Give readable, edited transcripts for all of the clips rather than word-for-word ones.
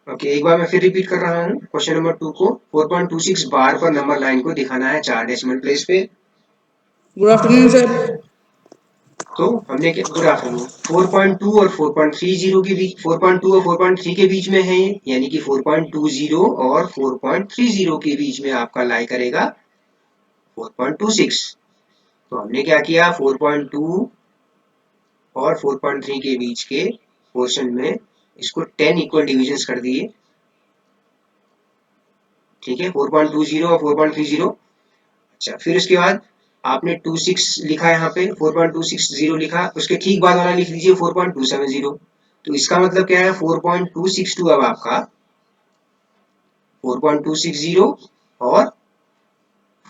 Okay, एक बार मैं फिर रिपीट कर रहा हूँ क्वेश्चन नंबर 2 को। 4.26 बार पर नंबर लाइन को दिखाना है 4 डेसिमल प्लेस पे। Good afternoon sir. तो हमने क्या, गुड आफ्टरनून, 4.2 और 4.30 के बीच, 4.2 और 4.3 के बीच में है ये, यानी कि 4.20 और 4.30 के बीच में आपका लाई करेगा 4.26। तो हमने क्या किया, 4.2 और 4.3 के बीच के पोर्शन में इसको 10 इक्वल डिविजन्स कर दिए। ठीक है, 4.20 और 4.30। अच्छा, फिर उसके बाद आपने 26 लिखा, यहाँ पे 4.260 लिखा, उसके ठीक बाद वाला लिख लीजिए 4.270। तो इसका मतलब क्या है, 4.262 अब आपका 4.260 और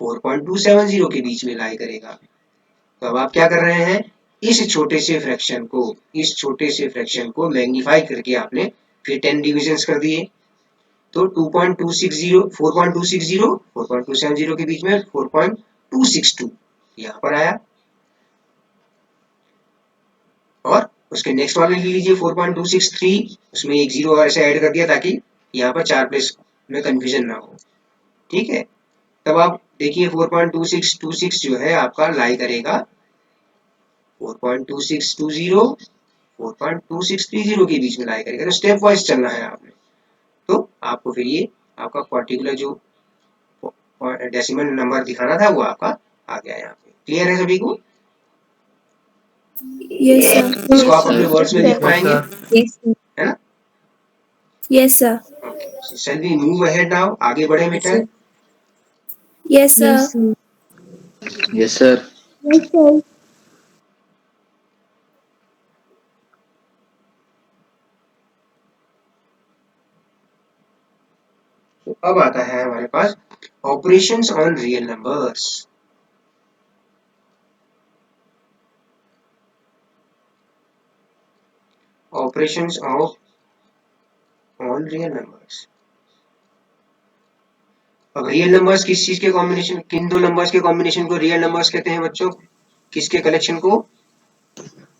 4.270 के बीच में लाई करेगा। तो अब आप क्या कर रहे हैं, इस छोटे से फ्रैक्शन को मैग्नीफाई करके आपने फिर 10 डिविजन्स कर दिए। तो 2.260, 4.260, 4.270 के बीच में 4.262 यहाँ पर आया। और उसके नेक्स्ट वाले ले लीजिए 4.263, उसमें एक जीरो और ऐसे ऐड कर दिया ताकि यहाँ पर 4 प्लेस में कंफ्यूजन ना हो। ठीक है, तब आप देखिए 4.2626 जो है आपका लाई करेगा 4.2620, 4.2630 के बीच में लाई करेगा। तो स्टेप वाइज चलना है आपने। तो आपको फिर ये आपका पर्टिकुलर जो डेसिमल नंबर दिखाना था वो आपका आ गया यहाँ पे। क्लियर है सभी को? Yes, sir. इसको आप अपने वर्ड्स में लिख पाएंगे, Yes, sir. है ना? Yes, sir. Okay, shall we move ahead now, आगे बढ़े बेटा। Yes, sir. Yes sir. Yes, sir. तो अब आता है हमारे पास operations on real numbers. Operations of on real numbers. अब रियल नंबर्स किस चीज के कॉम्बिनेशन, किन दो नंबर्स के कॉम्बिनेशन को रियल नंबर्स कहते हैं बच्चों? किसके कलेक्शन को?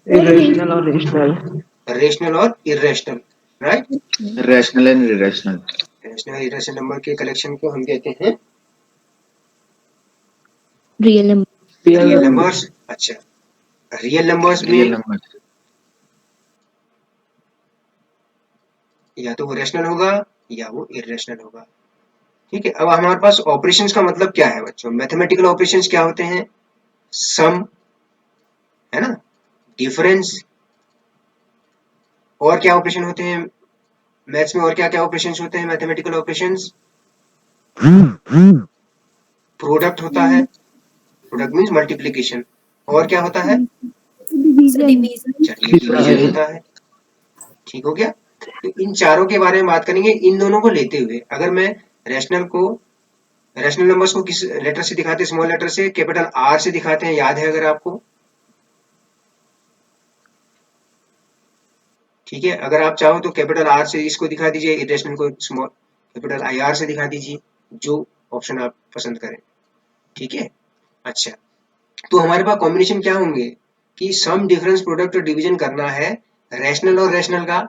इरेशनल और रेशनल। रेशनल और irrational, right? Rational and irrational. Rational irrational number के कलेक्शन को हम कहते हैं Real number. Real numbers. अच्छा, रियल नंबर्स रियल में नंबर। या तो वो रेशनल होगा या वो इरेशनल होगा। ठीक है, अब हमारे पास ऑपरेशंस का मतलब क्या है बच्चों? मैथमेटिकल ऑपरेशंस क्या होते हैं? सम, है ना, डिफरेंस, और क्या ऑपरेशन होते हैं मैथ्स में? और क्या क्या ऑपरेशंस होते हैं मैथमेटिकल ऑपरेशंस? प्रोडक्ट होता है, प्रोडक्ट मीन्स मल्टीप्लीकेशन। और क्या होता है? Division. चलिए, डिवीजन होता है। ठीक हो गया। तो इन चारों के बारे में बात करेंगे, इन दोनों को लेते हुए। अगर मैं रैशनल को, रैशनल नंबर्स को किस लेटर से दिखाते हैं? स्मॉल लेटर से, कैपिटल आर से दिखाते हैं, याद है अगर आपको? ठीक है, अगर आप चाहो तो कैपिटल आर से इसको दिखा दीजिए, इरेशनल को स्मॉल कैपिटल आई आर से दिखा दीजिए, जो ऑप्शन आप पसंद करें। ठीक है, अच्छा, तो हमारे पास कॉम्बिनेशन क्या होंगे कि सम, डिफरेंस, प्रोडक्ट और डिवीजन करना है रैशनल और रैशनल का,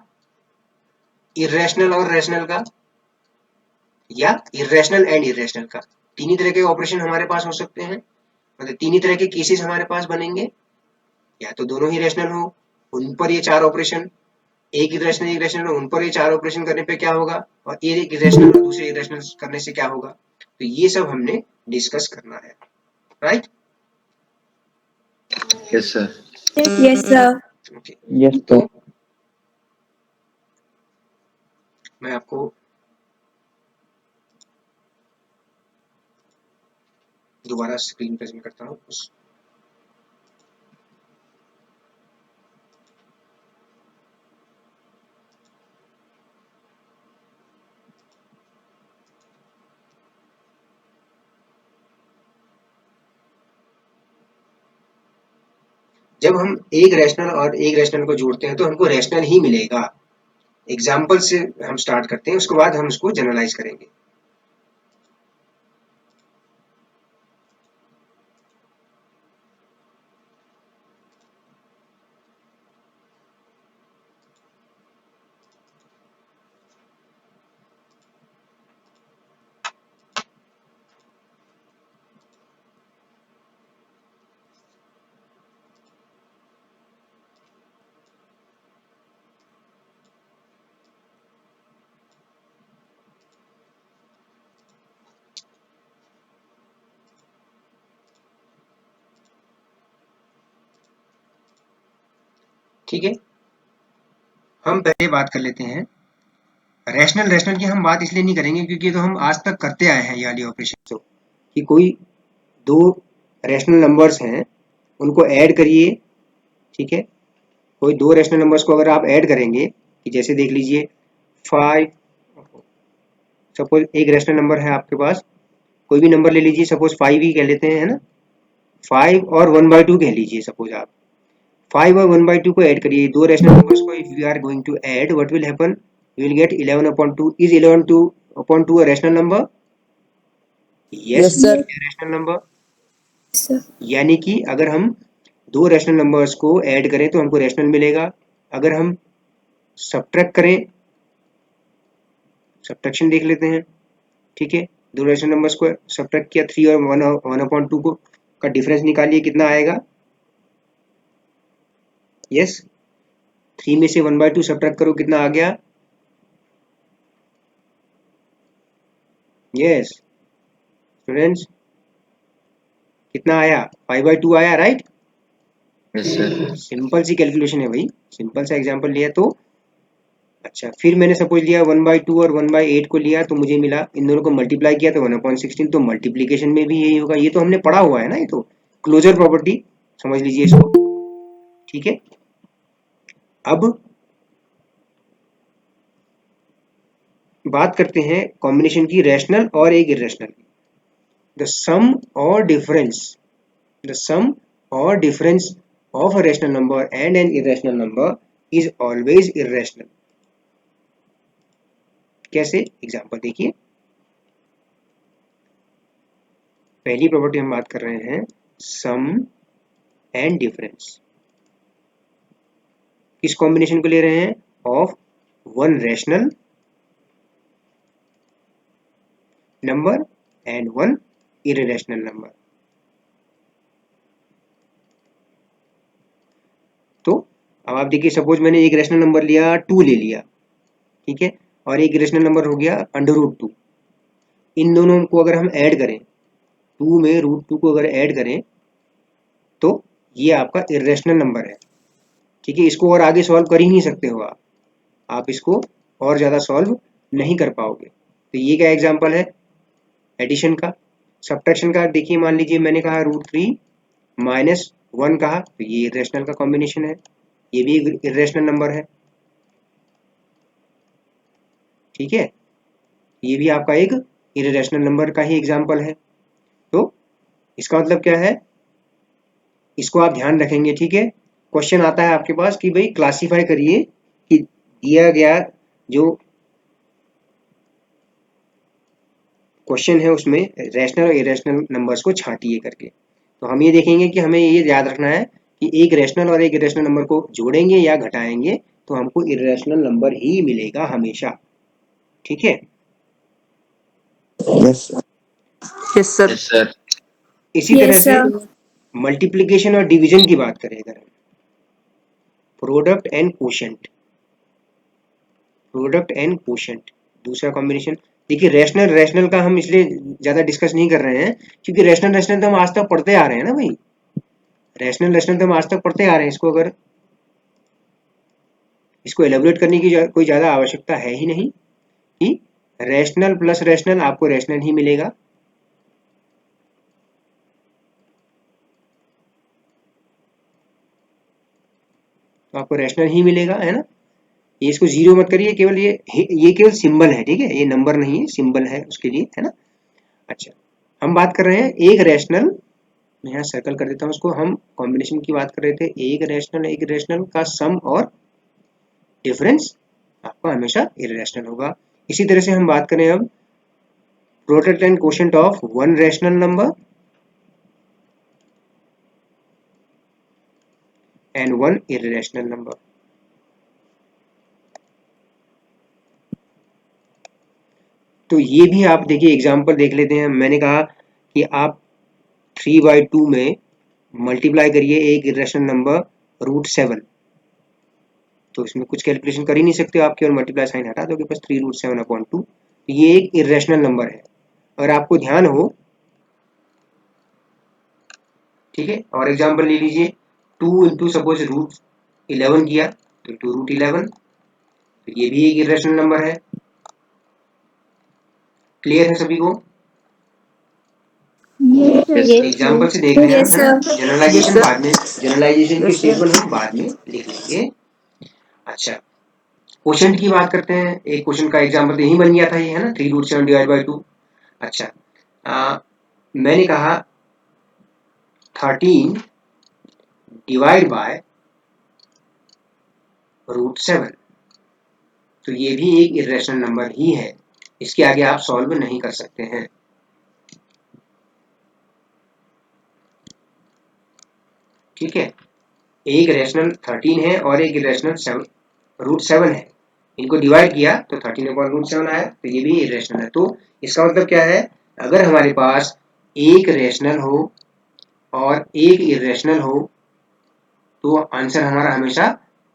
इरेशनल और रैशनल का, या इरेशनल एंड इरेशनल का। तीन ही तरह के ऑपरेशन हमारे पास हो सकते हैं, मतलब तीन ही तरह के केसेस हमारे पास बनेंगे। या तो दोनों ही रैशनल हो, उन पर ये चार ऑपरेशन, एक इरेशनल एक रैशनल हो, उन पर ये चार ऑपरेशन करने पे क्या होगा, और एक इरेशनल और दूसरे इरेशनल करने से क्या होगा। तो ये सब हमने डिस्कस करना है, right? Yes sir. Yes, sir. Okay, yes तो सर। मैं आपको दोबारा स्क्रीन प्रेजेंट करता हूँ। जब हम एक रैशनल और एक रैशनल को जोड़ते हैं तो हमको रैशनल ही मिलेगा। एग्जाम्पल से हम स्टार्ट करते हैं, उसके बाद हम उसको जनरलाइज करेंगे। ठीक है, हम पहले बात कर लेते हैं रैशनल। रैशनल की हम बात इसलिए नहीं करेंगे क्योंकि तो हम आज तक करते आए हैं ये वाली ऑपरेशन। तो कि कोई दो रैशनल नंबर्स हैं, उनको ऐड करिए, ठीक है। कोई दो रैशनल नंबर्स को अगर आप ऐड करेंगे, कि जैसे देख लीजिए 5, सपोज एक रैशनल नंबर है आपके पास, कोई भी नंबर ले लीजिए, सपोज 5 ही कह लेते हैं, है ना। 5 और 1/2 कह लीजिए, सपोज आप 5 और 1/2 को ऐड करिए, दो रैशनल नंबर्स को if we are going to add, what will happen, you will get 11/2। Is 11/2 a rational number? Yes, Yes, sir. Rational number. Sir. यानी कि अगर हम दो रैशनल नंबर्स को ऐड करें तो हमको रैशनल मिलेगा। अगर हम सब्ट्रैक्ट करें, सब्ट्रैक्शन देख लेते हैं, ठीक है। दो रैशनल नंबर्स को सब्ट्रैक्ट किया, 3 और 1/2 को का डिफरेंस निकालिए, कितना आएगा? यस, 3 में से 1/2 सब्ट्रैक्ट करो, कितना आ गया? यस स्टूडेंट्स, कितना आया? 5/2 आया, राइट। Yes sir. सिंपल सी कैलकुलेशन है भाई, सिंपल सा एग्जांपल लिया तो। अच्छा, फिर मैंने सपोज लिया 1/2 और 1/8 को लिया, तो मुझे मिला, इन दोनों को मल्टीप्लाई किया तो 1/16। तो मल्टीप्लीकेशन में भी यही होगा, ये तो हमने पढ़ा हुआ है ना, ये तो क्लोजर प्रॉपर्टी, समझ लीजिए इसको, ठीक है। अब बात करते हैं कॉम्बिनेशन की, रैशनल और एक इरेशनल की। द सम और डिफरेंस, द सम और difference of a rational number and an irrational number is always irrational. कैसे? एग्जांपल देखिए, पहली प्रॉपर्टी हम बात कर रहे हैं सम एंड डिफरेंस। किस कॉम्बिनेशन को ले रहे हैं? Of one rational number and one irrational number. तो अब आप देखिए, सपोज मैंने एक रैशनल नंबर लिया, 2 ले लिया, ठीक है, और एक इरेशनल नंबर हो गया √2। इन दोनों को अगर हम ऐड करें, 2 में √2 को अगर ऐड करें, तो ये आपका इरेशनल नंबर है, ठीक है। इसको और आगे सॉल्व कर ही नहीं सकते हो आप इसको और ज़्यादा सॉल्व नहीं कर पाओगे। तो ये क्या एग्जांपल है एडिशन का। सब्ट्रैक्शन का देखिए, मान लीजिए मैंने कहा √3 माइनस 1 कहा, तो ये इरेशनल का कॉम्बिनेशन है, ये भी इरेशनल नंबर है, ठीक है। ये भी आपका एक इरेशनल नंबर का ही एग्जांपल है। तो इसका मतलब क्या है, इसको आप ध्यान रखेंगे, ठीक है। क्वेश्चन आता है आपके पास कि भाई क्लासिफाई करिए कि दिया गया जो क्वेश्चन है उसमें रैशनल और इरेशनल नंबर्स को छांटिए करके। तो हम ये देखेंगे कि हमें ये याद रखना है कि एक रैशनल और एक इरेशनल नंबर को जोड़ेंगे या घटाएंगे तो हमको इरेशनल नंबर ही मिलेगा हमेशा, ठीक है। Yes, sir. Yes, sir. Yes sir. इसी तरह Yes, से sir. मल्टीप्लिकेशन और डिवीजन की बात करें अगर हम, product and quotient, product and quotient दूसरा कॉम्बिनेशन। देखिए, रैशनल रैशनल का हम इसलिए ज्यादा डिस्कस नहीं कर रहे हैं क्योंकि रैशनल रैशनल तो हम आज तक पढ़ते आ रहे हैं ना भाई, रैशनल रैशनल तो हम आज तक पढ़ते आ रहे हैं। इसको अगर इसको एलेबोरेट करने की कोई ज्यादा आवश्यकता है ही नहीं, कि रैशनल प्लस रैशनल आपको रैशनल ही मिलेगा। तो आपको रैशनल ही मिलेगा, है ना। ये इसको जीरो मत करिए, केवल ये केवल सिंबल है, ठीक है, ये नंबर नहीं है, सिंबल है उसके लिए, है ना। अच्छा, हम बात कर रहे हैं एक रैशनल, मैं यहाँ सर्कल कर देता हूँ उसको, हम कॉम्बिनेशन की बात कर रहे थे, एक रैशनल का सम और डिफरेंस आपका हमेशा इरेशनल होगा। इसी तरह से हम बात करें अब product and quotient of one rational number and one irrational number. तो ये भी आप देखिए एग्जांपल देख लेते हैं। मैंने कहा कि आप 3/2 में मल्टीप्लाई करिए एक इरेशनल नंबर √7, तो इसमें कुछ कैलकुलेशन कर ही नहीं सकते आप, केवल मल्टीप्लाई साइन हटा दोगे, बस 3√7/2। ये एक इरेशनल नंबर है, अगर आपको ध्यान हो, ठीक है। और एग्जांपल ले लीजिए 2 इंटू सपोज 11 किया तो 2√11, तो ये भी एक इरेशनल नंबर है। क्लियर है सभी को? Yes, sir. Yes, sir. Example से देख रहे हैं Yes, है ना? sir. Generalization Yes, sir. बाद में, जनरलाइजेशन के Yes, sir. स्टेटमेंट हम बाद में लिख लेंगे। अच्छा, क्वेश्चन की बात करते हैं। एक क्वेश्चन का एग्जाम्पल तो यही बन गया था ये, है ना, 3√7 डिवाइड बाई 2। अच्छा, मैंने कहा 13 डिवाइड बाय √7, तो ये भी एक इरेशनल नंबर ही है, इसके आगे आप सॉल्व नहीं कर सकते हैं। ठीक है, एक रेशनल 13 है और एक इरेशनल √7 है, इनको डिवाइड किया तो 13/√7 आया, तो ये भी इरेशनल है। तो इसका मतलब क्या है, अगर हमारे पास एक रेशनल हो और एक इरेशनल हो तो आंसर हमारा हमेशा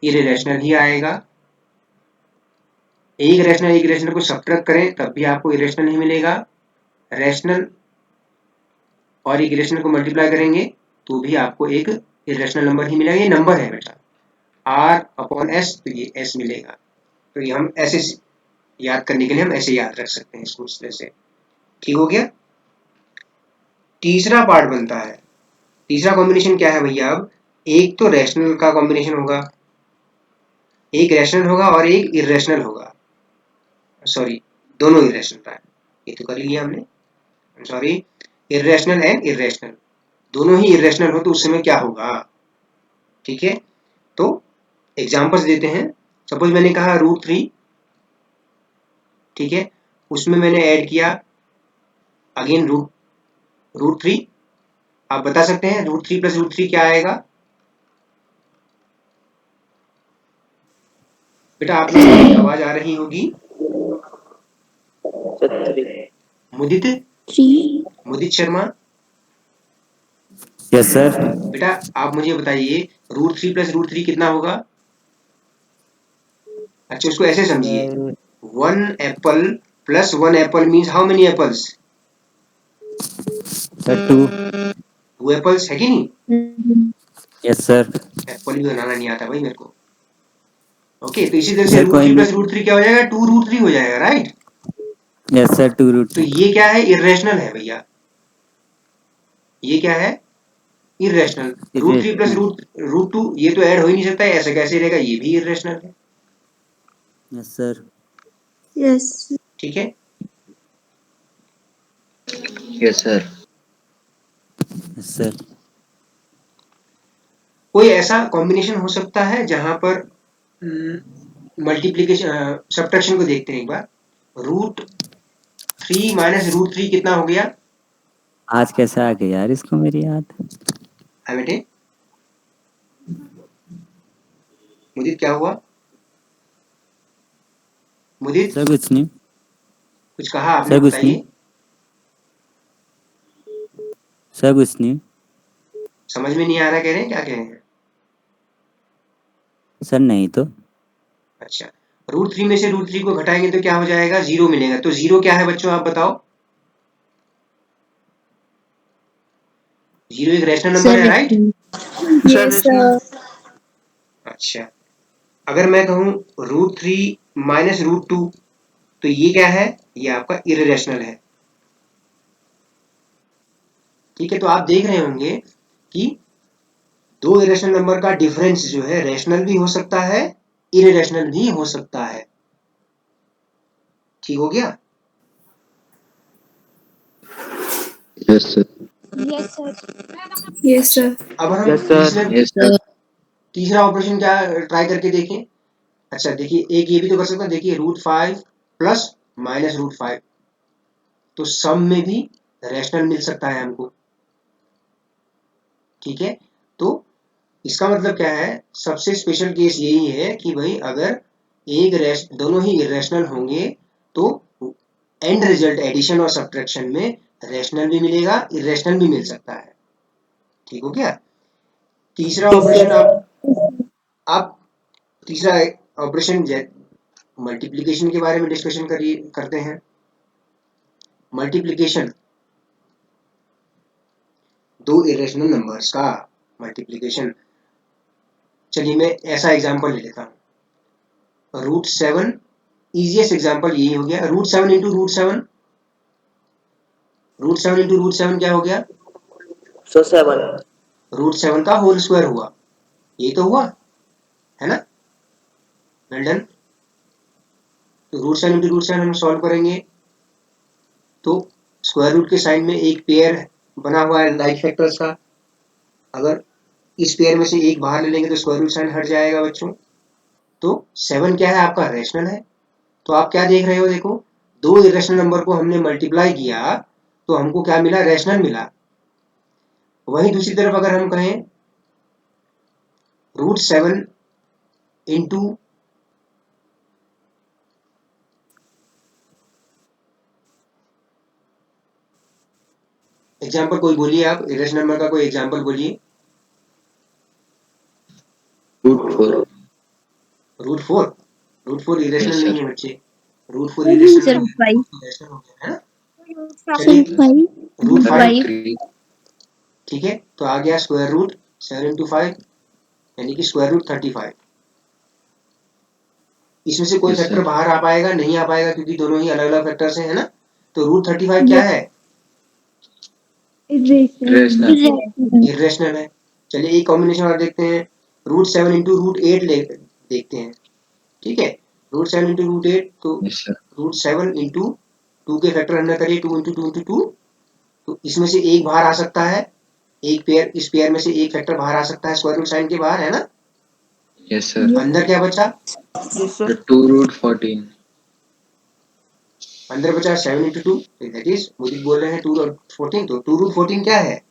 इरेशनल ही आएगा। एक रेशनल को सब्ट्रैक्ट करें तब भी आपको इरेशनल ही मिलेगा। रेशनल और एक इरेशनल को मल्टीप्लाई करेंगे तो भी आपको एक इरेशनल नंबर ही मिलेगा। ये नंबर है बेटा, R/S, तो ये S मिलेगा। तो ये हम ऐसे याद करने के लिए हम ऐसे याद रख सकते हैं इसको, इस तरह से। ठीक हो गया। तीसरा पार्ट बनता है, तीसरा कॉम्बिनेशन क्या है भैया? अब एक तो रैशनल का कॉम्बिनेशन होगा, एक रैशनल होगा और एक इरेशनल होगा। सॉरी, दोनों इरेशनल था, ये तो कर लिया हमने, सॉरी, इरेशनल एंड इरेशनल, दोनों ही इरेशनल हो तो उस समय क्या होगा? ठीक है, तो एग्जांपल्स देते हैं। सपोज मैंने कहा √3, ठीक है, उसमें मैंने ऐड किया अगेन √3। आप बता सकते हैं √3 + √3 क्या आएगा? बेटा आप लोगों की आवाज आ रही होगी। मुदित, 3. मुदित शर्मा, यस सर। बेटा आप मुझे बताइए √3 + √3 कितना होगा? अच्छा, उसको ऐसे समझिए, 1 Apple + 1 Apple means how many apples? Sir 2। 2 apples है कि नहीं? Yes sir. एप्पल भी बनाना नहीं आता भाई मेरे को। ओके, तो इसी तरह से सर कोई √3 नहीं। + √3 क्या हो जाएगा? 2√3 हो जाएगा, राइट? यस सर, 2 रूट तो 3। ये क्या है? इरेशनल है भैया। ये क्या है? इरेशनल। √3 + √2 ये तो ऐड हो ही नहीं सकता है, ऐसे कैसे रहेगा? ये भी इरेशनल है। Yes sir. Yes. ठीक है, Yes, sir. Yes sir. कोई ऐसा कॉम्बिनेशन हो सकता है जहां पर मल्टीप्लीकेशन सब्ट्रैक्शन को देखते हैं एक बार। √3 - √3 कितना हो गया? आज कैसे आ गई यार इसको मेरी याद। हाँ बेटे, मुदित क्या हुआ? मुदित सर कुछ नहीं। कुछ कहा आपने, सर कुछ नहीं। बताइए। सर कुछ नहीं। समझ में नहीं आ रहा, कह रहे हैं, क्या कह रहे हैं? सर नहीं तो। अच्छा, √3 में से √3 को घटाएंगे तो क्या हो जाएगा? 0 मिलेगा। तो 0 क्या है बच्चों, आप बताओ? 0 एक रैशनल नंबर है, राइट? Yes, sir. अच्छा, अगर मैं कहूं √3 - √2 तो ये क्या है? ये आपका इरेशनल है। ठीक है, तो आप देख रहे होंगे कि दो इरेशनल नंबर का डिफरेंस जो है रैशनल भी हो सकता है, इरेशनल भी हो सकता है। ठीक हो गया। Yes, sir. Yes, sir. Yes, sir. अब हम यस सर। Yes, sir. तीसरा ऑपरेशन क्या ट्राई करके देखें। अच्छा देखिए, एक ये भी तो कर सकते हैं, देखिए √5 + -√5, तो सम में भी रैशनल मिल सकता है हमको। ठीक है, तो इसका मतलब क्या है? सबसे स्पेशल केस यही है कि भाई अगर दोनों ही इरेशनल होंगे तो एंड रिजल्ट एडिशन और सब्ट्रैक्शन में रैशनल भी मिलेगा, इरेशनल भी मिल सकता है। ठीक हो गया। तीसरा ऑपरेशन आप तीसरा ऑपरेशन मल्टीप्लिकेशन के बारे में डिस्कशन करते हैं। मल्टीप्लिकेशन, दो इरेशनल नंबर्स का मल्टीप्लिकेशन। चलिए मैं ऐसा एग्जांपल ले लेता हूँ, √7, इजीएस्ट एग्जांपल यही हो गया, √7 इंटू √7, √7 इंटू √7 क्या हो गया, 7 √7 का होल स्क्वायर हुआ, ये तो हुआ है ना, वेल डन। तो √7 इंटू √7 हम सॉल्व करेंगे तो स्क्वायर रूट के साइन में एक पेयर बना हुआ है लाइक फैक्टर्स का, अगर इस पेयर में से एक बाहर ले लेंगे तो स्क्वायर रूट साइन हट जाएगा बच्चों। तो 7 क्या है आपका, रैशनल है। तो आप क्या देख रहे हो, देखो दो इरेशनल नंबर को हमने मल्टीप्लाई किया तो हमको क्या मिला, रैशनल मिला। वहीं दूसरी तरफ अगर हम कहें √7 इंटू एग्जाम्पल कोई बोलिए, आप इरेशनल नंबर का कोई एग्जाम्पल बोलिए। √4 √4, √4 इरेशनल yes sir नहीं है बच्चे, √4 इरेशनल नहीं है, रैशनल हो गया है ना। चलिए √5, √3 ठीक है, तो आ गया स्क्वायर रूट 7 इंटू 5 यानी कि स्क्वायर रूट 35। इसमें से कोई yes फैक्टर sir बाहर आ पाएगा, नहीं आ पाएगा, क्योंकि दोनों ही अलग अलग फैक्टर्स हैं, है ना। तो √35 क्या है, rational इरेशनल है। चलिए एक कॉम्बिनेशन और देखते हैं, √7 इंटू √8 देखते हैं, ठीक है। √7 इंटू √8, तो yes sir √7 इंटू 2 के फैक्टर हमने करिए, 2 इंटू 2 इंटू 2, तो इसमें से एक बाहर आ सकता है, एक पेयर, इस पेयर में से एक फैक्टर बाहर आ सकता है स्क्वायर रूट साइन के बाहर, है ना। yes sir अंदर क्या बचा, Yes, sir. 2√14 अंदर बचा 7 इंटू 2, दैट इज मुझे बोल रहे हैं 2√14, तो 2√14 क्या है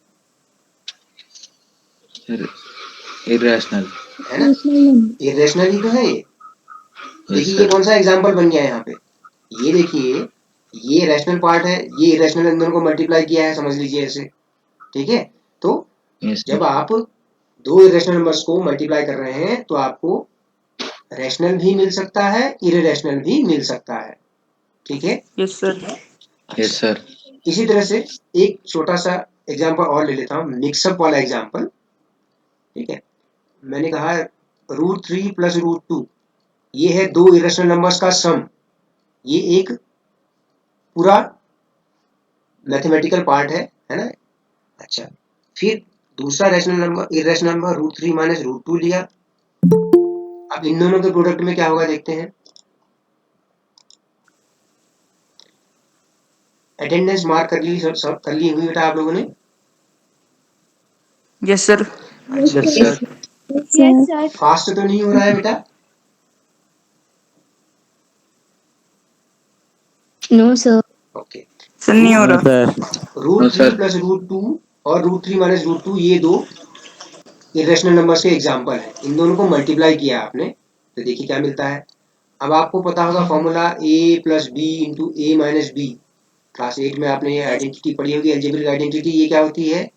irrational है ना, इरेशनल ही तो है ये। yes देखिए ये sir कौन सा एग्जाम्पल बन गया है यहाँ पे, ये देखिए ये रैशनल पार्ट है, ये इरेशनल इन दोनों को मल्टीप्लाई किया है, समझ लीजिए ऐसे, ठीक है। तो yes sir जब आप दो इरेशनल नंबर्स को मल्टीप्लाई कर रहे हैं तो आपको रैशनल भी मिल सकता है, इरेशनल भी मिल सकता है, ठीक है। Yes, sir. yes sir इसी तरह से एक छोटा सा एग्जांपल और ले लेता हूँ, मिक्सअप वाला एग्जांपल, ठीक है। मैंने कहा √3 प्लस √2, ये है दो इरेशनल नंबर्स का सम, ये एक पूरा मैथमेटिकल पार्ट है ना। अच्छा, फिर दूसरा rational number, irrational number √3 minus √2 लिया। अब इन दोनों के प्रोडक्ट में क्या होगा देखते हैं। अटेंडेंस मार्क कर ली, सब कर ली हुई बेटा आप लोगों ने। Yes, sir. yes sir Yes, sir. Fast तो नहीं हो रहा है बेटा, No, sir. ओके। Sir, नहीं हो नो रहा. सर, no √3 sir प्लस √2 और √3 माइनस √2, ये दो इरेशनल नंबर्स के एग्जाम्पल हैं, इन दोनों को मल्टीप्लाई किया आपने तो देखिए क्या मिलता है। अब आपको पता होगा formula a plus B into A minus B, class 8 में आपने ये आइडेंटिटी पढ़ी होगी, अलजेब्रिक आइडेंटिटी, ये क्या होती है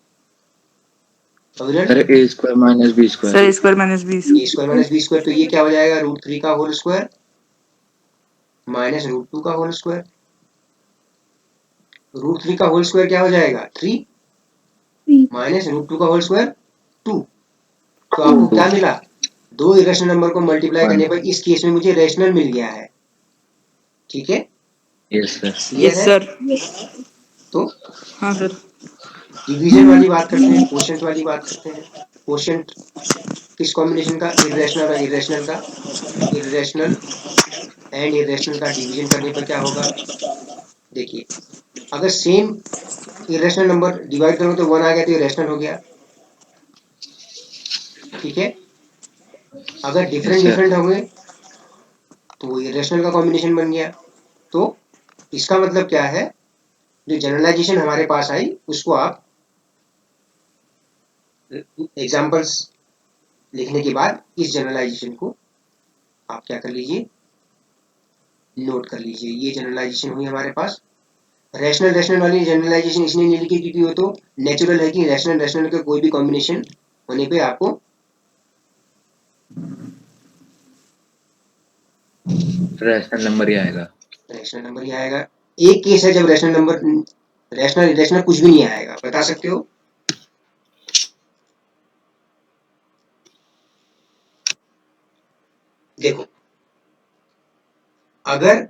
अविरल, sir a square minus b square Sir, square minus b. A square minus B square, तो ये क्या हो जाएगा, √3 का होल स्क्वायर माइनस √2 का होल स्क्वायर। √3 का होल स्क्वायर क्या हो जाएगा, 3 माइनस √2 का होल स्क्वायर 2। तो आपको क्या मिला, दो इरेशनल नंबर को मल्टीप्लाई करने पर इस केस में मुझे रैशनल मिल गया है, ठीक है, yes sir क्लियर Yes, है। sir. तो हाँ sir. डिवीजन वाली बात करते हैं, क्वोशिएंट वाली बात करते हैं। क्वोशिएंट किस कॉम्बिनेशन का, इरेशनल और इरेशनल का, इरेशनल एंड इरेशनल का डिवीजन करने पर क्या होगा, देखिए अगर सेम इरेशनल नंबर डिवाइड करो तो 1 आ गया तो इरेशनल हो गया, ठीक है। अगर yes डिफरेंट sir डिफरेंट हो गए तो वो इरेशनल का कॉम्बिनेशन बन गया। तो इसका मतलब क्या है, जो जनरलाइजेशन हमारे पास आई उसको आप एग्जांपल्स लिखने के बाद इस जनरलाइजेशन को आप क्या कर लीजिए, नोट कर लीजिए। ये जनरलाइजेशन हुई हमारे पास। रैशनल रैशनल वाली जनरलाइजेशन इसलिए नहीं लिखी क्योंकि वो तो नेचुरल है कि रैशनल रैशनल का कोई भी कॉम्बिनेशन होने पे आपको रैशनल नंबर ही आएगा रैशनल नंबर ही आएगा। एक केस है जब रैशनल नंबर, रैशनल इरेशनल कुछ भी नहीं आएगा, बता सकते हो। देखो, अगर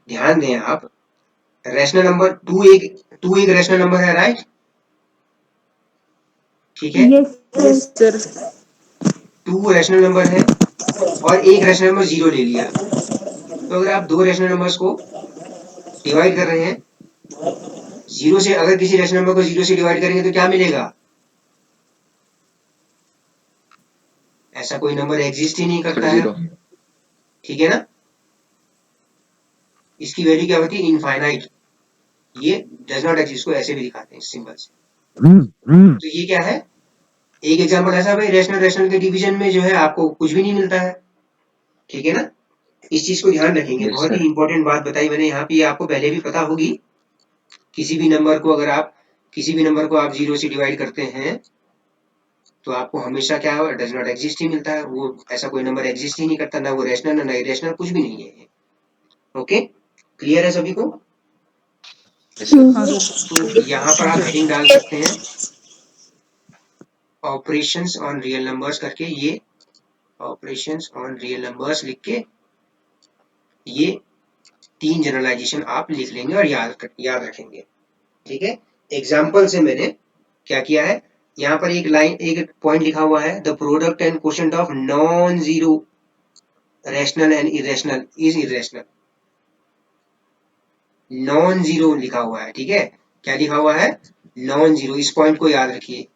ध्यान दें आप, रैशनल नंबर टू एक रैशनल नंबर है, राइट? ठीक है, yes sir. To rational number है और एक रैशनल नंबर 0 ले लिया। तो अगर आप दो रैशनल नंबर्स को डिवाइड कर रहे हैं, 0 से, अगर किसी रैशनल नंबर को 0 से डिवाइड करेंगे तो क्या मिलेगा? ऐसा कोई नंबर एग्जिस्ट ही नहीं करता है, 0 ठीक है ना? इसकी वैल्यू क्या होती है? इनफाइनाइट। ये डज नॉट एग्जिस्ट को ऐसे भी दिखाते हैं सिंबल से। तो ये क्या है? एक एग्जांपल ऐसा भाई, रैशनल रैशनल के डिवीजन में जो है आपको कुछ भी नहीं मिलता है, ठीक है ना? इस चीज को ध्यान रखेंगे। Yes, बहुत sir. ही इंपॉर्टेंट बात बताई मैंने यहाँ पे, ये आपको पहले भी पता होगी। किसी भी नंबर को अगर आप 0 से डिवाइड करते हैं तो आपको हमेशा क्या हो, डज नॉट एग्जिस्ट ही मिलता है। वो ऐसा कोई नंबर एग्जिस्ट ही नहीं करता, ना वो रैशनल ना इरेशनल, कुछ भी नहीं है। ओके, क्लियर है सभी को? Yes, sir. हाँ सर। तो यहाँ पर आप हेडिंग डाल सकते हैं ऑपरेशंस ऑन रियल नंबर्स करके, ये ऑपरेशंस ऑन रियल नंबर्स लिख के ये 3 जनरलाइजेशन आप लिख लेंगे और याद रखेंगे, ठीक है? एग्जाम्पल से मैंने क्या किया है, यहाँ पर एक पॉइंट लिखा हुआ है, the product and quotient of non zero rational and irrational is irrational. Non zero लिखा हुआ है, ठीक है? क्या लिखा हुआ है? Non zero. इस पॉइंट को याद रखिए,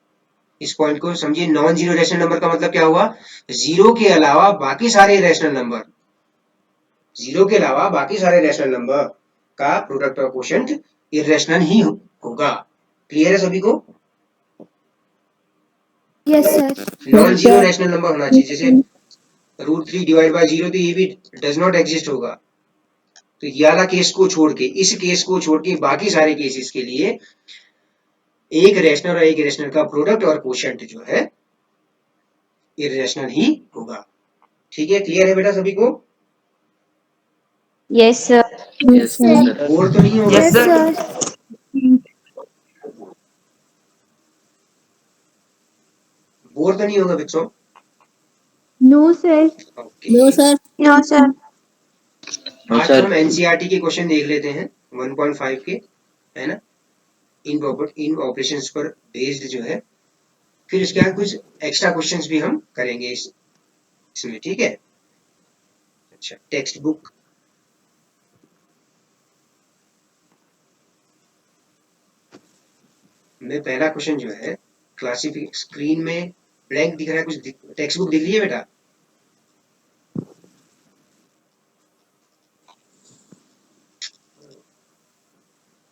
इस पॉइंट को समझिए। नॉन जीरो रैशनल नंबर का मतलब क्या हुआ? जीरो के अलावा बाकी सारे रैशनल नंबर, जीरो के अलावा बाकी सारे रैशनल नंबर का प्रोडक्ट और क्वोशंट इरेशनल ही होगा। क्लियर है सभी को? Yes, sir. Non zero rational number होना चाहिए, जैसे √3 डिवाइड बाय 0, तो ये भी डज नॉट एग्जिस्ट होगा। तो ये वाला केस को छोड़ के, इस केस को छोड़ के बाकी सारे केसेस के लिए एक रैशनल और एक इरेशनल का प्रोडक्ट और क्वोशंट जो है इरेशनल ही होगा। ठीक है, क्लियर है बेटा सभी को? Yes, sir. Yes, sir. Bore तो नहीं होगा? Yes sir. बोर तो नहीं होगा बच्चों? No, sir. Okay, No, sir. No, sir. No, आज sir. हम एनसीईआरटी के क्वेश्चन देख लेते हैं 1.5 के, है ना? इन ऑपरेशंस पर बेस्ड जो है, फिर उसके बाद कुछ एक्स्ट्रा क्वेश्चंस भी हम करेंगे इसमें, ठीक है? अच्छा, टेक्स्ट बुक में पहला क्वेश्चन जो है, क्लासिफिक स्क्रीन में ब्लैंक दिख रहा है, कुछ टेक्स्ट बुक दिख रही है बेटा?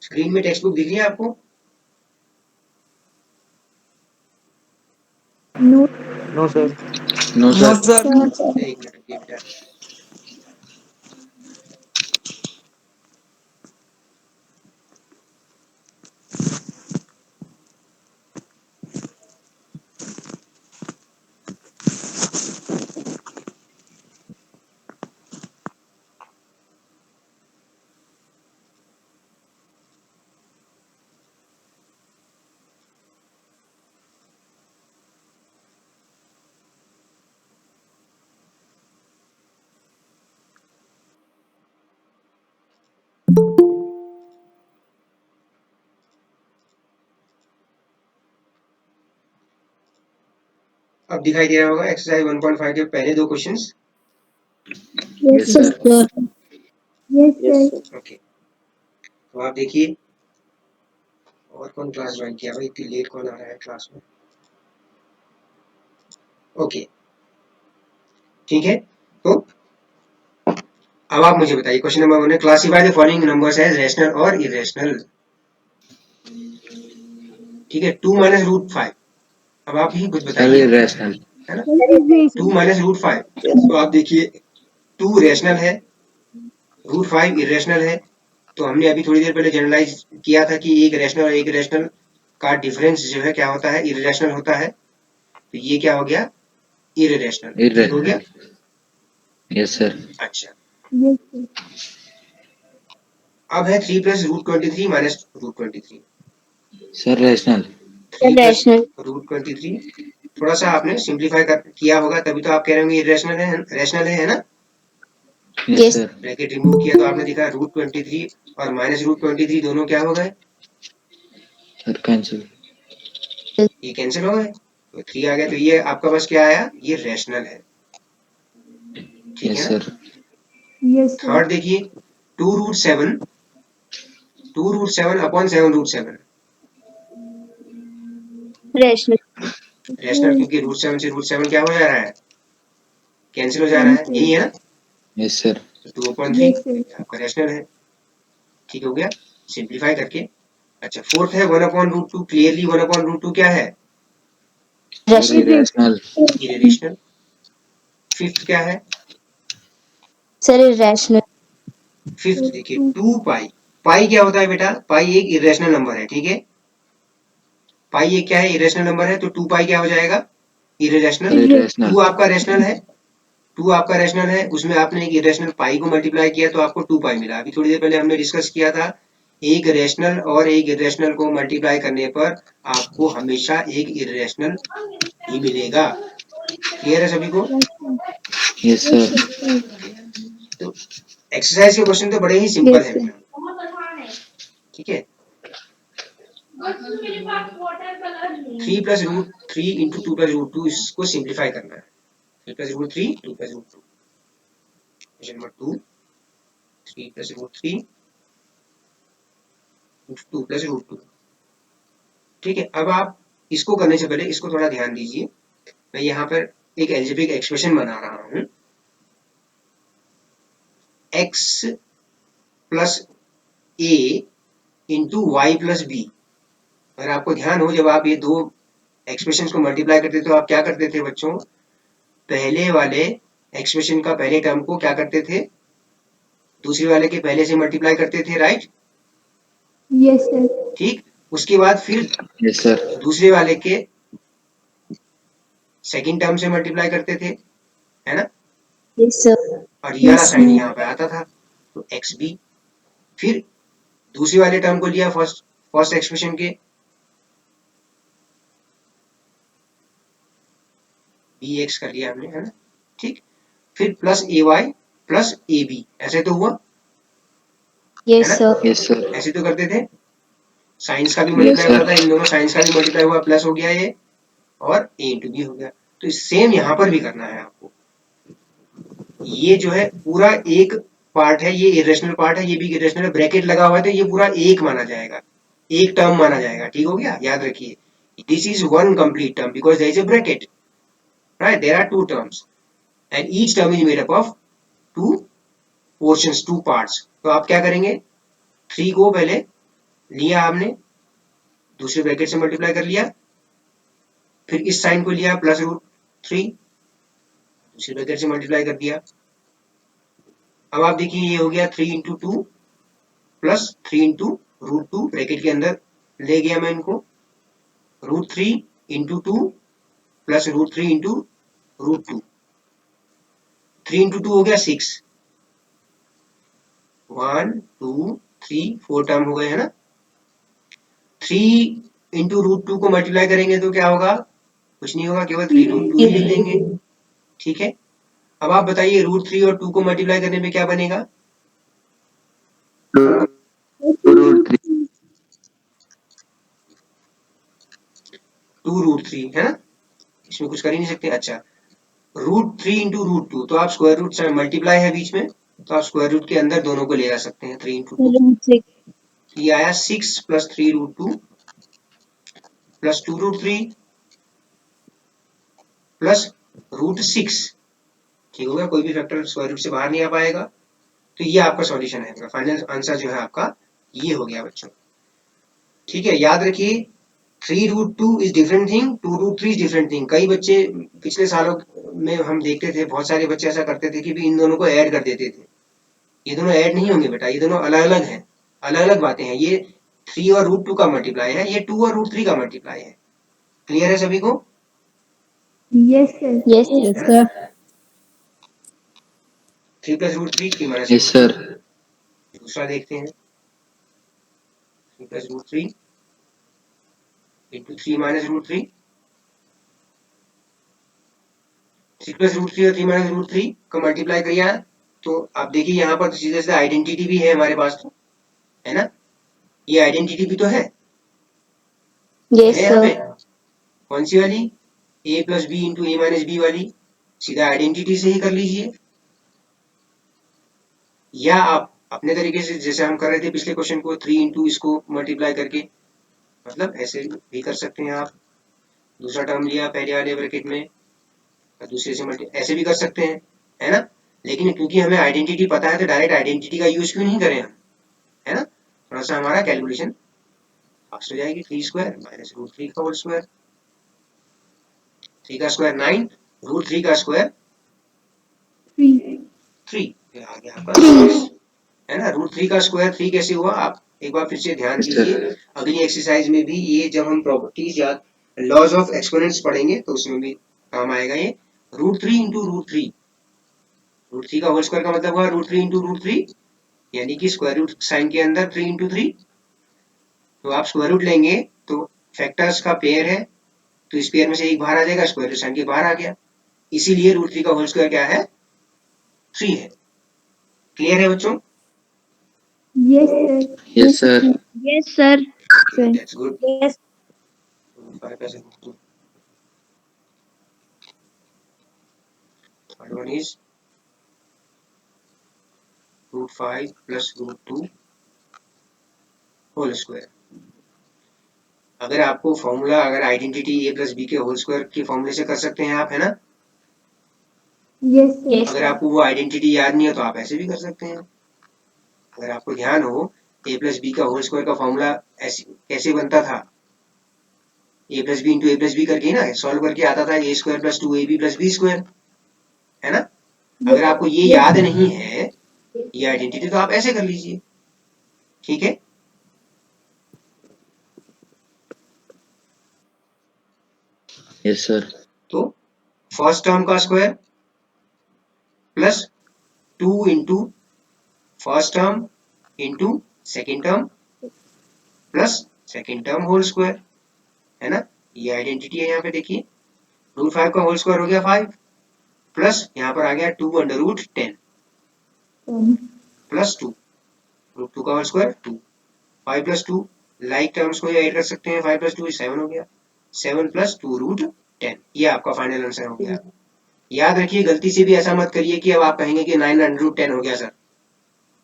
स्क्रीन में टेक्स्ट बुक दिख रही है आपको? No, no sir. No, no sir. Sir. एक मिनट रुकिए बेटा। अब दिखाई दे रहा होगा एक्सरसाइज 1.5 के पहले दो questions. Yes, sir. Yes, sir. Okay, तो आप देखिए, और कौन क्लास ज्वाइन किया भाई? इतनी लेट कौन आ रहा है क्लास में? ओके, ठीक है। तो अब आप मुझे बताइए, क्वेश्चन नंबर 1 है, classify the following numbers as rational और इरेशनल। ठीक है, 2 माइनस √5। अब आप ही कुछ Sir, बताइए, irrational. है ना? 2 माइनस √5। तो आप देखिए, 2 रैशनल है, √5 इरेशनल है। तो हमने अभी थोड़ी देर पहले जनरलाइज किया था कि एक रैशनल और एक इरेशनल का डिफरेंस जो है क्या होता है? इरेशनल होता है। तो ये क्या हो गया? इरेशनल। ठीक हो गया? Irrational. Yes, sir. अच्छा, Yes, sir. अब है 3 plus √23 minus √23। Sir, rational. 3 plus Rational. √23 थोड़ा सा आपने सिंप्लीफाई किया होगा, तभी तो आप कह रहे होंगे इरेशनल है ना। Yes, sir. ब्रैकेट रिमूव किया तो आपने देखा √23 और -√23 दोनों क्या हो गए, Sir, cancel. ये कैंसिल हो गए, तो 3 आ गया, तो ये आपका बस क्या आया, ये रैशनल है, ठीक Yes, है ना। sir. Yes, sir. थर्ड देखिए 2√7 अपॉन 7√7 Rational. रैशनल, क्योंकि √7 से √7 क्या हो जा रहा है, कैंसिल हो जा रहा है, Cancel. यही है ना। Yes, sir. तो 2/3 Yes, sir. आपका रैशनल है, ठीक हो गया सिंप्लीफाई करके। अच्छा फोर्थ है 1/√2, क्लियरली 1/√2 क्या है, Sir, irrational. इरेशनल। फिफ्थ क्या है, Sir, irrational. फिफ्थ देखिए 2 पाई, पाई क्या होता है बेटा, पाई एक इरेशनल नंबर है, ठीक है, पाई एक क्या है, इरेशनल नंबर है, तो 2 पाई क्या हो जाएगा, इरेशनल। Irrational. 2 आपका रैशनल है, 2 आपका रैशनल है, उसमें आपने एक इरेशनल पाई को मल्टीप्लाई किया तो आपको 2 पाई मिला। अभी थोड़ी देर पहले हमने डिस्कस किया था, एक रैशनल और एक इरेशनल को मल्टीप्लाई करने पर आपको हमेशा एक इरेशनल ही मिलेगा। क्लियर है सभी को। Yes, sir. तो एक्सरसाइज के क्वेश्चन तो बड़े ही सिंपल है बेटा, ठीक है। 3 + √3 × 2 + √2 इसको सिंप्लीफाई करना है, 3 + √3 2 + √2, क्वेश्चन नंबर 2 3 + √3 × 2 + √2, ठीक है। अब आप इसको करने से पहले इसको थोड़ा ध्यान दीजिए, मैं यहाँ पर एक एल्जेब्रिक एक्सप्रेशन बना रहा हूँ, x + a × y + b। अगर आपको ध्यान हो, जब आप ये दो एक्सप्रेशंस को मल्टीप्लाई करते तो आप क्या करते थे बच्चों, पहले वाले एक्सप्रेशन का पहले टर्म को क्या करते थे, दूसरे वाले के पहले से मल्टीप्लाई करते थे, राइट। Yes, sir. ठीक, उसके बाद फिर Yes, sir. दूसरे वाले के सेकंड टर्म से मल्टीप्लाई करते थे, है ना, Yes, sir. और ये वाला साइन यहाँ पे आता था, तो एक्स बी। फिर दूसरे वाले टर्म को लिया फर्स्ट एक्सप्रेशन के, बी एक्स कर लिया हमने, है ना, ठीक। फिर plus A Y plus A B, ऐसे तो हुआ, है Yes, ना, sir. Yes, sir. ऐसे तो करते थे, साइंस का भी Yes, मल्टीप्लाई sir. होता था, इन दोनों साइंस का भी मल्टीप्लाई हुआ, प्लस हो गया ये, और ए इंटू बी हो गया। तो सेम यहाँ पर भी करना है आपको, ये जो है पूरा एक पार्ट है, ये इरेशनल पार्ट है, ये भी इरेशनल है, ब्रैकेट लगा हुआ है तो ये पूरा एक माना जाएगा, एक टर्म माना जाएगा, ठीक हो गया, याद रखिए this is one complete term because there is a bracket, right, there are two terms and each term is made up of two portions, two parts. तो आप क्या करेंगे, 3 को पहले लिया आपने, दूसरे ब्रैकेट से मल्टीप्लाई कर लिया, फिर इस साइन को लिया +√3, दूसरे ब्रैकेट से मल्टीप्लाई कर दिया। अब आप देखिए ये हो गया 3 × 2 प्लस 3 × √2, ब्रैकेट के अंदर ले गया मैं इनको, √3 × 2 प्लस √3 × √2, 3 × 2 हो गया 6, 1 2 3 4 टर्म हो गए, है ना। 3 × √2 को मल्टीप्लाई करेंगे तो क्या होगा, कुछ नहीं होगा, केवल 3√2 ही लिख देंगे, ठीक है। अब आप बताइए √3 और 2 को मल्टीप्लाई करने पे क्या बनेगा, 2√3, है ना, इसमें कुछ कर ही नहीं सकते। अच्छा √3 × √2, तो आप स्क्वायर रूट से मल्टीप्लाई है बीच में, तो आप स्क्वायर रूट के अंदर दोनों को ले जा सकते हैं, 3 × 2, Root 6. ये आया 6 + 3√2 प्लस 2√3 प्लस √6, ठीक होगा, कोई भी फैक्टर स्क्वायर रूट से बाहर नहीं आ पाएगा। तो ये आपका सॉल्यूशन है, फाइनल आंसर जो है आपका ये हो गया बच्चों, ठीक है। याद रखिए 3√2 is different thing, 2√3 is different thing. कई बच्चे पिछले सालों में हम देखते थे, बहुत सारे बच्चे ऐसा करते थे कि भी इन दोनों को ऐड कर देते थे, ये दोनों ऐड नहीं होंगे बेटा, ये दोनों अलग अलग हैं, अलग अलग बातें हैं, ये 3 और √2 का मल्टीप्लाई है, ये 2 और √3 का मल्टीप्लाई है। क्लियर है सभी को। Yes, sir. Yes, sir. 3 + √3 3 - Yes, sir. दूसरा देखते हैं, 3 + √3 × 3 - √3, 3 प्लस रूट 3 और 3 माइनस रूट 3 को मल्टीप्लाई करिए तो आप देखिए यहाँ पर सीधे सीधे आइडेंटिटी भी है हमारे पास, तो है ना, ये आइडेंटिटी भी तो है Yes, यहाँ पे। sir. कौन सी वाली? a plus B into A minus B वाली, सीधा आइडेंटिटी से ही कर लीजिए, या आप अपने तरीके से जैसे हम कर रहे थे पिछले क्वेश्चन को 3 इंटू इसको मल्टीप्लाई करके, मतलब ऐसे भी कर सकते हैं आप। दूसरा टर्म लिया पहले वाले ब्रैकेट में और दूसरे से ऐसे भी कर सकते हैं, है ना। लेकिन क्योंकि हमें आइडेंटिटी पता है तो डायरेक्ट आइडेंटिटी का यूज क्यों नहीं करें हम, है ना। थोड़ा सा हमारा कैलकुलेशन फास्ट हो जाएगी। 3 स्क्वायर माइनस रूट 3 का होल स्क्वायर, 3 का स्क्वायर 9, रूट 3 का स्क्वायर 3 आ गया आपका, है ना। रूट 3 का स्क्वायर 3 कैसे हुआ, आप एक बार फिर से ध्यान Yes, sir. दीजिए। अगली एक्सरसाइज में भी ये जब हम प्रॉपर्टीज या लॉज ऑफ एक्सपोनेंट्स पढ़ेंगे तो उसमें भी काम आएगा ये। रूट 3 इंटू रूट 3, रूट 3 का होल स्क्वायर का मतलब हुआ रूट 3 इंटू रूट 3, यानी कि स्क्वायर रूट साइन के अंदर 3 इंटू 3। तो आप स्क्वायर रूट लेंगे तो फैक्टर्स का पेयर है, तो इस पेयर में से एक बाहर आ जाएगा, स्क्वायर रूट साइन के बाहर आ गया, इसीलिए रूट 3 का होल स्क्वायर क्या है, 3 है। क्लियर है बच्चों? Yes, sir. Yes, sir. Yes, sir. Okay, that's good. Yes. 5 as root 2. Third one is root 5 plus root 2 whole square. अगर आपको फॉर्मूला, अगर आइडेंटिटी a प्लस बी के होल स्क्वायर के फॉर्मूले से कर सकते हैं आप, है ना। Yes, sir. Yes. अगर आपको वो आइडेंटिटी याद नहीं है तो आप ऐसे भी कर सकते हैं। अगर आपको ध्यान हो a प्लस बी का होल स्क्वायर का फॉर्मूला कैसे बनता था, a plus B into A plus B करके ना सॉल्व करके आता था a square plus 2ab plus B square, है ना। अगर आपको ये याद नहीं है ये आइडेंटिटी तो आप ऐसे कर लीजिए, ठीक है। Yes, sir. तो फर्स्ट टर्म का square plus 2 into first term into second term plus second term whole square, है ना। ये आइडेंटिटी है यहाँ पे देखिए। रूट 5 का होल स्क्वायर हो गया 5 प्लस यहाँ पर आ गया 2 अंडर रूट 10 प्लस 2, रूट 2 का whole square 2, 5 plus 2 like terms को ऐड कर सकते हैं, 5 प्लस 2 7 हो गया, 7 प्लस 2 रूट 10, ये आपका फाइनल आंसर हो गया। याद रखिए गलती से भी ऐसा मत करिए कि अब आप कहेंगे कि 9 अंडर रूट 10 हो गया सर,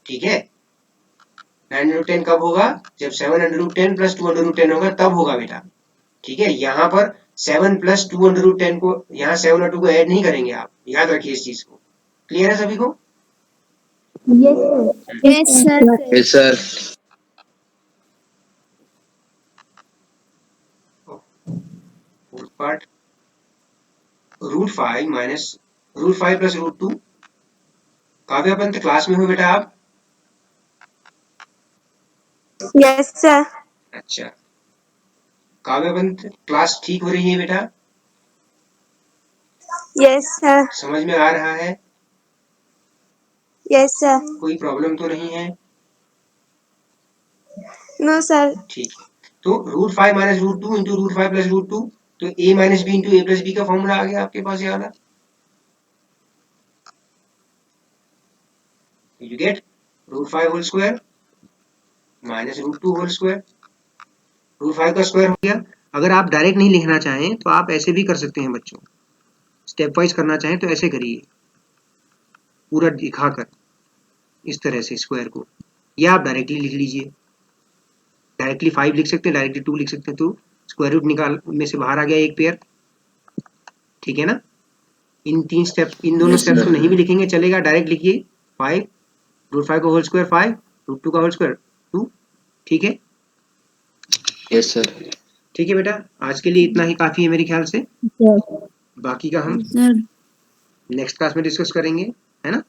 ठीक है। 9 अंडर रूट 10 कब होगा, जब 7 under root 10 plus 2 under root 10 होगा तब होगा बेटा, ठीक है। यहाँ पर 7 प्लस 2 अंडर रूट 10 को, यहाँ 7 और 2 को ऐड नहीं करेंगे आप, याद रखिए इस चीज को। क्लियर है सभी को? Yes, sir. Yes, sir. Yes, sir. Fourth part, root 5 minus root 5 plus root 2। Kavya Pant class में हो बेटा आप? Yes, sir. अच्छा, काव्या पंत क्लास ठीक हो रही है बेटा? Yes, sir. समझ में आ रहा है? Yes, sir. कोई प्रॉब्लम तो नहीं है? No, sir. ठीक है। तो root 5 minus root 2 into root 5 plus root 2, तो a minus B into A plus B का फॉर्मूला आ गया आपके पास ये वाला। You get root 5 whole square minus root 2 whole square, root 5 का स्क्वायर हो गया। अगर आप डायरेक्ट नहीं लिखना चाहें तो आप ऐसे भी कर सकते हैं बच्चों, स्टेप वाइज करना चाहें तो ऐसे करिए, पूरा दिखाकर इस तरह से स्क्वायर को, या आप डायरेक्टली लिख लीजिए। डायरेक्टली 5 लिख सकते हैं, डायरेक्टली 2 लिख सकते हैं, तो स्क्वायर रूट निकाल में से बाहर आ गया एक पेयर, ठीक है ना। इन तीन स्टेप, इन दोनों स्टेप्स को नहीं भी लिखेंगे चलेगा, डायरेक्ट लिखिए 5 रूट 5 का होल स्क्वायर 5 रूट 2 का होल स्क्वायर 2, ठीक है। Yes, sir. ठीक है बेटा, आज के लिए इतना ही काफी है मेरे ख्याल से, बाकी का हम Sir. नेक्स्ट क्लास में डिस्कस करेंगे, है ना।